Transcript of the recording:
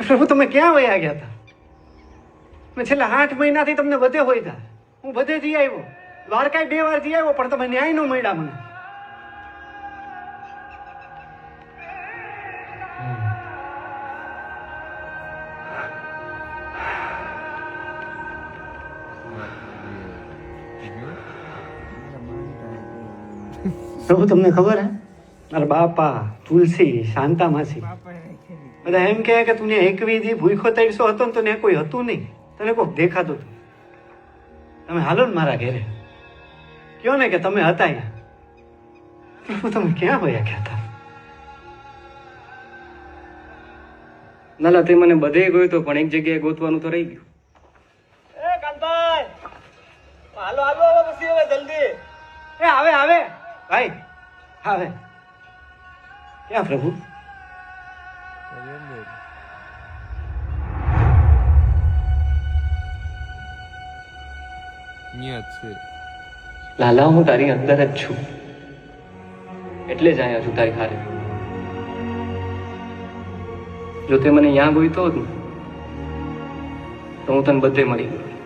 પ્રભુ તમે ક્યાં વયા ગયા હતા? મેં છેલ્લા 8 મહિનાથી તમને બધે હોય હતા. હું બધે જઈ આવ્યો, દ્વારકાએ 2 વાર જઈ આવ્યો, પણ તમે ન્યાય ન મળ્યા મને. પ્રભુ તમને ખબર હે, મારા બાપા, તુલસી, શાંતા માસી બધા એમ કહે કે તું એકવી દી ભૂખો 300 હતો ને તો ને કોઈ હતું નહીં, તને કોઈક દેખાતું હતું. તમે હાલો ને મારા ઘેરે, કયો ને કે તમે હતા અહીંયા. પ્રભુ તમે ક્યાં વયા ગયા હતા? નાલા તે મને બધે ગયો તો પણ એક જગ્યાએ ગોતવાનું તો રહી ગયું. એ કાંતભાઈ, હાલો હાલો હવે પછી હવે જલ્દી. એ આવે આવે ભાઈ, આવે. ક્યાં પ્રભુ? લાલા હું તારી અંદર જ છું, એટલે જ અહીંયા છું તારી હારે. જો તે મને અહીંયા ગોઈતો હોત ને તો હું તને બધે મળી ગયો.